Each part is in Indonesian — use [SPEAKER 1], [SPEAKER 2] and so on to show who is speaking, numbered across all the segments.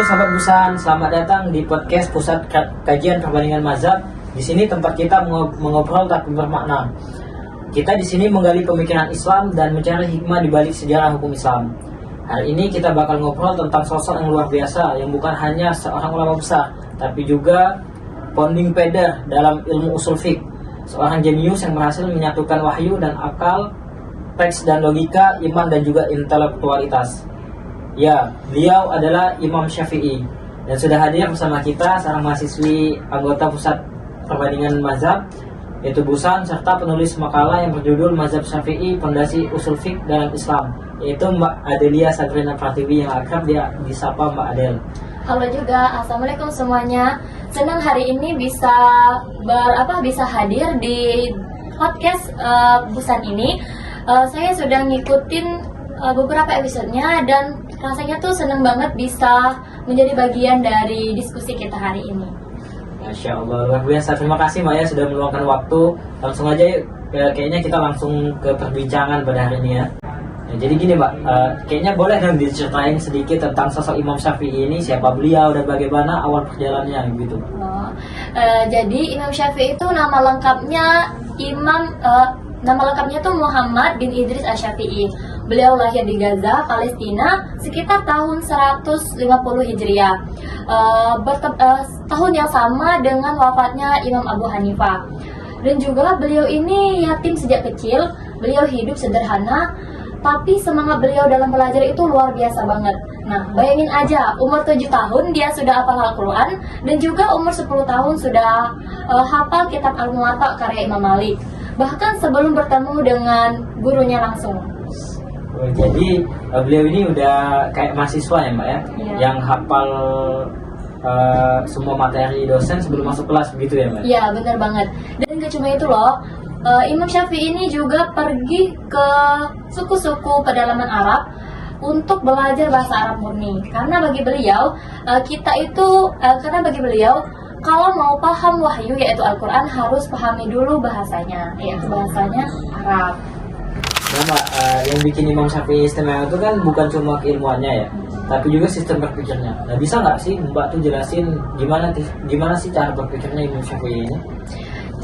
[SPEAKER 1] sahabat Busan, selamat datang di podcast Pusat Kajian Perbandingan Mazhab. Di sini tempat kita mengobrol tapi bermakna. Kita di sini menggali pemikiran Islam dan mencari hikmah di balik sejarah hukum Islam. Hari ini kita bakal ngobrol tentang sosok yang luar biasa yang bukan hanya seorang ulama besar, tapi juga founding father dalam ilmu usul fiqh. Seorang jenius yang berhasil menyatukan wahyu dan akal, teks dan logika, iman dan juga intelektualitas. Ya, beliau adalah Imam Syafi'i dan sudah hadir bersama kita seorang mahasiswi anggota Pusat Perbandingan Mazhab yaitu Busan, serta penulis makalah yang berjudul Mazhab Syafi'i Fondasi Usul Fiqh dalam Islam, yaitu Mbak Adelia Sabrina Pratiwi yang akrab dia disapa Mbak Adel.
[SPEAKER 2] Halo juga, assalamualaikum semuanya. Senang hari ini bisa hadir di podcast Busan ini. Saya sudah ngikutin beberapa episodenya dan rasanya tuh senang banget bisa menjadi bagian dari diskusi kita hari ini.
[SPEAKER 1] Masya Allah, luar biasa. Terima kasih Mbak ya sudah meluangkan waktu. Langsung aja kayaknya kita langsung ke perbincangan pada hari ini ya. Jadi gini Mbak, kayaknya boleh dong diceritain sedikit tentang sosok Imam Syafi'i ini, siapa beliau dan bagaimana awal perjalanannya gitu.
[SPEAKER 2] Jadi Imam Syafi'i itu nama lengkapnya tuh Muhammad bin Idris Asy-Syafi'i. Beliau lahir di Gaza, Palestina sekitar tahun 150 Hijriah. Tahun yang sama dengan wafatnya Imam Abu Hanifah. Dan juga beliau ini yatim sejak kecil. Beliau hidup sederhana, tapi semangat beliau dalam belajar itu luar biasa banget. Nah, bayangin aja, umur 7 tahun dia sudah hafal Al-Quran, dan juga umur 10 tahun sudah hafal kitab Al-Muwatta karya Imam Malik. Bahkan sebelum bertemu dengan gurunya langsung.
[SPEAKER 1] Jadi beliau ini udah kayak mahasiswa ya Mbak ya, yang hafal semua materi dosen sebelum masuk kelas begitu ya Mbak?
[SPEAKER 2] Iya, benar banget. Dan gak cuma itu loh, Imam Syafi'i ini juga pergi ke suku-suku pedalaman Arab untuk belajar bahasa Arab murni. Karena bagi beliau, kalau mau paham wahyu yaitu Al-Quran harus pahami dulu bahasanya, yaitu bahasanya Arab.
[SPEAKER 1] Nah Mbak, yang bikin Imam Syafi'i istimewa itu kan bukan cuma keilmuannya ya, tapi juga sistem berpikirnya. Nah, bisa nggak sih Mbak tuh jelasin gimana sih cara berpikirnya Imam Syafi'i ini?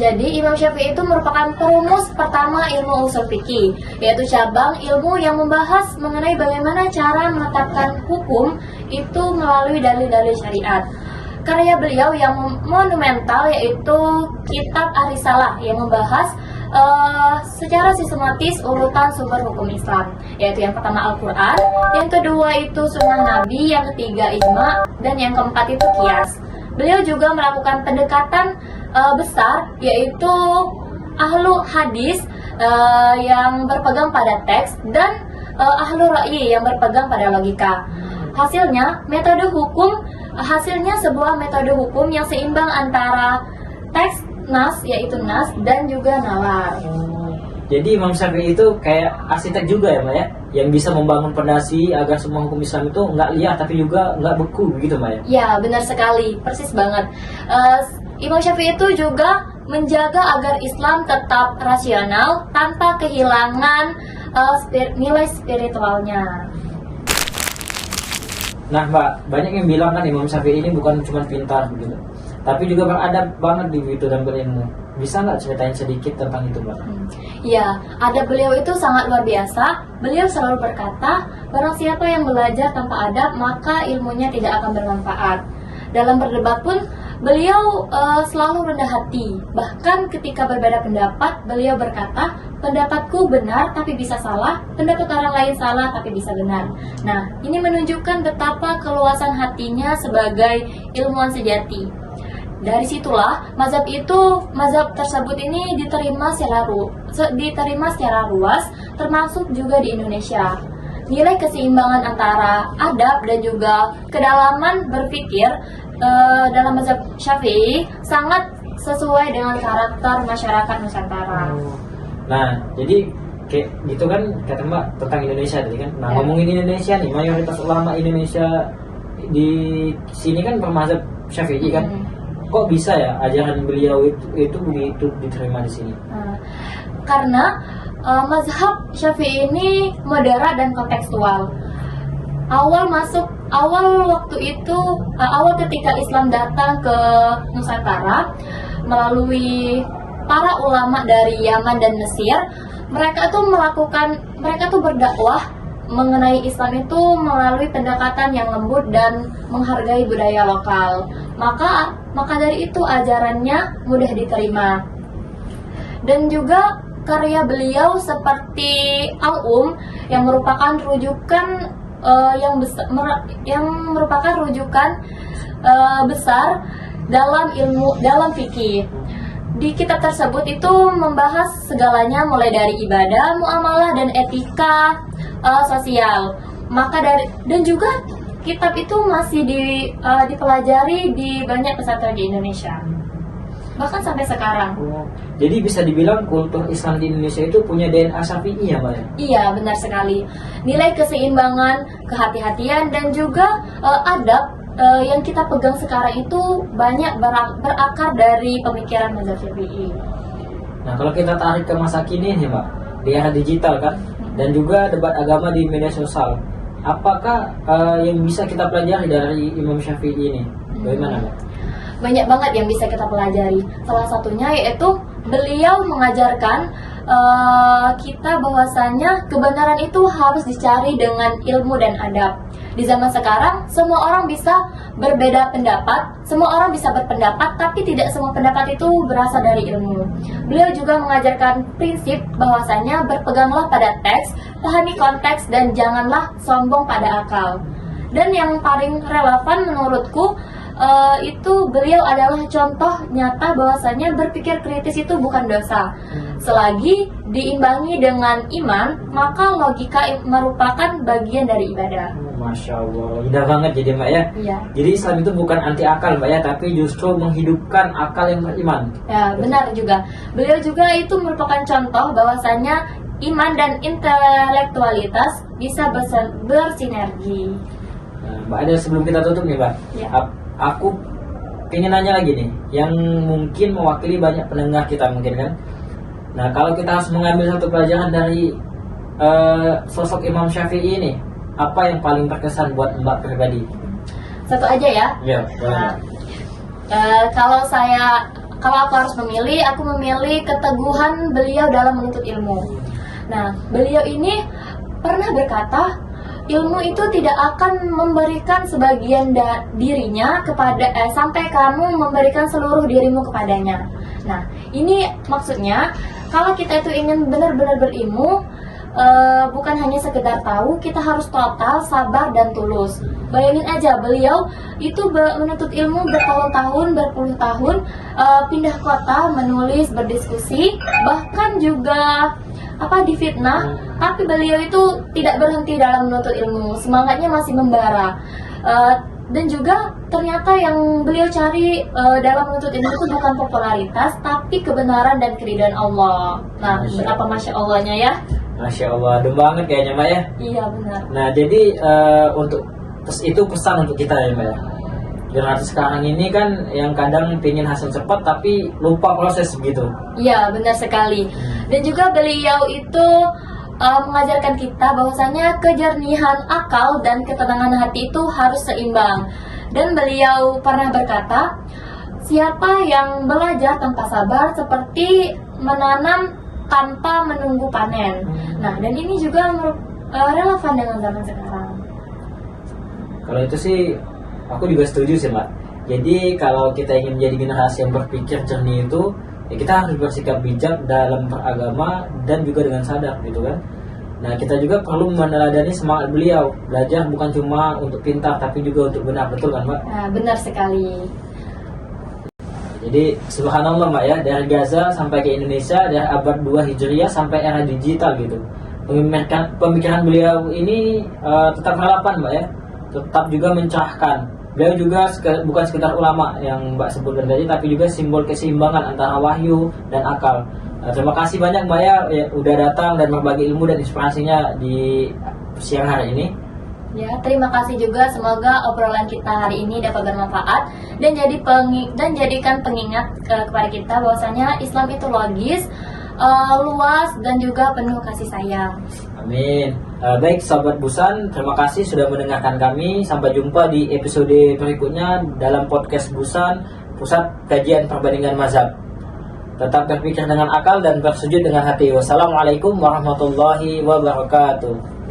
[SPEAKER 2] Jadi Imam Syafi'i itu merupakan perumus pertama ilmu usul fikih, yaitu cabang ilmu yang membahas mengenai bagaimana cara menetapkan hukum itu melalui dalil-dalil syariat. Karya beliau yang monumental yaitu Kitab Ar-Risalah yang membahas secara sistematis urutan sumber hukum Islam, yaitu yang pertama Al-Quran, yang kedua itu Sunnah Nabi, yang ketiga Ijma, dan yang keempat itu Qiyas. Beliau juga melakukan pendekatan besar, yaitu ahlu hadis yang berpegang pada teks, dan ahlu ra'yi yang berpegang pada logika. Hasilnya sebuah metode hukum yang seimbang antara teks, nas, yaitu nas, dan juga nalar.
[SPEAKER 1] Jadi Imam Syafi'i itu kayak arsitek juga ya Mbak ya, yang bisa membangun fondasi agar semua hukum Islam itu nggak liar tapi juga nggak beku begitu Mbak ya?
[SPEAKER 2] Ya, benar sekali, persis banget. Imam Syafi'i itu juga menjaga agar Islam tetap rasional tanpa kehilangan nilai spiritualnya.
[SPEAKER 1] Nah Mbak, banyak yang bilang kan Imam Syafi'i ini bukan cuma pintar begitu, tapi juga beradab banget begitu dan berilmu. Bisa nggak ceritain sedikit tentang itu Mbak?
[SPEAKER 2] Ya, adab beliau itu sangat luar biasa. Beliau selalu berkata, barang siapa yang belajar tanpa adab, maka ilmunya tidak akan bermanfaat. Dalam berdebat pun, beliau selalu rendah hati. Bahkan ketika berbeda pendapat, beliau berkata, pendapatku benar tapi bisa salah, pendapat orang lain salah tapi bisa benar. Nah, ini menunjukkan betapa keluasan hatinya sebagai ilmuwan sejati. Dari situlah mazhab tersebut ini diterima secara luas, termasuk juga di Indonesia. Nilai keseimbangan antara adab dan juga kedalaman berpikir dalam mazhab Syafi'i sangat sesuai dengan karakter masyarakat Nusantara.
[SPEAKER 1] Nah, jadi kayak gitu kan kata Mbak tentang Indonesia tadi kan. Nah, ngomongin Indonesia nih, mayoritas ulama Indonesia di sini kan bermazhab Syafi'i kan. Kok bisa ya ajaran beliau itu begitu diterima di sini?
[SPEAKER 2] Karena mazhab Syafi'i ini moderat dan kontekstual. Awal awal ketika Islam datang ke Nusantara melalui para ulama dari Yaman dan Mesir, mereka tuh berdakwah mengenai Islam itu melalui pendekatan yang lembut dan menghargai budaya lokal. Maka dari itu ajarannya mudah diterima. Dan juga karya beliau seperti Al-Um yang merupakan rujukan besar dalam fikih. Di kitab tersebut itu membahas segalanya mulai dari ibadah, muamalah dan etika sosial. Dan juga kitab itu masih dipelajari di banyak pesantren di Indonesia. Bahkan sampai sekarang.
[SPEAKER 1] Jadi bisa dibilang kultur Islam di Indonesia itu punya DNA Syafi'i ya, Mbak?
[SPEAKER 2] Iya, benar sekali. Nilai keseimbangan, kehati-hatian dan juga adab yang kita pegang sekarang itu banyak berakar dari pemikiran mazhab Syafi'i.
[SPEAKER 1] Nah, kalau kita tarik ke masa kini nih, Mbak, di era digital kan, dan juga debat agama di media sosial, apakah yang bisa kita pelajari dari Imam Syafi'i ini? Bagaimana, Mbak?
[SPEAKER 2] Banyak banget yang bisa kita pelajari. Salah satunya yaitu beliau mengajarkan kita bahwasanya kebenaran itu harus dicari dengan ilmu dan adab. Di zaman sekarang, semua orang bisa berbeda pendapat, semua orang bisa berpendapat, tapi tidak semua pendapat itu berasal dari ilmu. Beliau juga mengajarkan prinsip bahwasanya berpeganglah pada teks, pahami konteks, dan janganlah sombong pada akal. Dan yang paling relevan menurutku, itu beliau adalah contoh nyata bahwasanya berpikir kritis itu bukan dosa. Selagi diimbangi dengan iman, maka logika merupakan bagian dari ibadah.
[SPEAKER 1] Masya Allah, indah banget jadi, Mbak ya.
[SPEAKER 2] Iya.
[SPEAKER 1] Jadi Islam itu bukan anti akal, Mbak ya, tapi justru menghidupkan akal yang beriman.
[SPEAKER 2] Ya, benar juga. Beliau juga itu merupakan contoh bahwasanya iman dan intelektualitas bisa bersinergi.
[SPEAKER 1] Nah, Mbak, ada sebelum kita tutup nih, Mbak.
[SPEAKER 2] Ya.
[SPEAKER 1] Aku ingin nanya lagi nih, yang mungkin mewakili banyak pendengar kita mungkin kan. Nah, kalau kita harus mengambil satu pelajaran dari sosok Imam Syafi'i ini, apa yang paling berkesan buat Mbak pribadi?
[SPEAKER 2] Satu aja ya.
[SPEAKER 1] Ya, boleh.
[SPEAKER 2] Kalau aku harus memilih, aku memilih keteguhan beliau dalam menuntut ilmu. Nah, beliau ini pernah berkata, ilmu itu tidak akan memberikan sebagian dirinya sampai kamu memberikan seluruh dirimu kepadanya. Nah, ini maksudnya kalau kita itu ingin benar-benar berilmu, bukan hanya sekedar tahu, kita harus total, sabar dan tulus. Bayangin aja, beliau itu menuntut ilmu bertahun-tahun, berpuluh tahun, pindah kota, menulis, berdiskusi, bahkan juga difitnah, tapi beliau itu tidak berhenti dalam menuntut ilmu, semangatnya masih membara. Dan juga ternyata yang beliau cari dalam menuntut ilmu itu bukan popularitas, tapi kebenaran dan keridhaan Allah. Nah, berapa Masya Allahnya ya.
[SPEAKER 1] Masya Allah, adem banget kayaknya, Mbak ya.
[SPEAKER 2] Iya, benar.
[SPEAKER 1] Nah, jadi itu pesan untuk kita ya, Mbak ya. Generasi sekarang ini kan yang kadang pingin hasil cepat tapi lupa proses begitu.
[SPEAKER 2] Iya, benar sekali. Dan juga beliau itu mengajarkan kita bahwasanya kejernihan akal dan ketenangan hati itu harus seimbang. Dan beliau pernah berkata, siapa yang belajar tanpa sabar seperti menanam tanpa menunggu panen. Nah, dan ini juga relevan dengan zaman sekarang.
[SPEAKER 1] Kalau itu sih aku juga setuju sih, Mbak. Jadi kalau kita ingin menjadi generasi yang berpikir jernih itu, ya kita harus bersikap bijak dalam beragama dan juga dengan sadar gitu kan. Nah, kita juga perlu meneladani semangat beliau. Belajar bukan cuma untuk pintar tapi juga untuk benar, betul kan, Mbak?
[SPEAKER 2] Nah, benar sekali.
[SPEAKER 1] Jadi subhanallah, Mbak ya, dari Gaza sampai ke Indonesia, dari abad 2 Hijriah sampai era digital gitu. Pemikiran beliau ini tetap relevan, Mbak ya. Tetap juga mencerahkan. Beliau juga bukan sekedar ulama yang Mbak sebutkan tadi, tapi juga simbol keseimbangan antara wahyu dan akal. Terima kasih banyak, Mbak ya udah datang dan berbagi ilmu dan inspirasinya di siang hari ini.
[SPEAKER 2] Ya, terima kasih juga. Semoga obrolan kita hari ini dapat bermanfaat dan jadikan pengingat kepada kita bahwasanya Islam itu logis, luas dan juga penuh kasih sayang.
[SPEAKER 1] Amin. Baik sahabat Busan, terima kasih sudah mendengarkan kami. Sampai jumpa di episode berikutnya dalam podcast Busan, Pusat Kajian Perbandingan Mazhab. Tetap berpikir dengan akal dan bersujud dengan hati. Wassalamualaikum warahmatullahi wabarakatuh.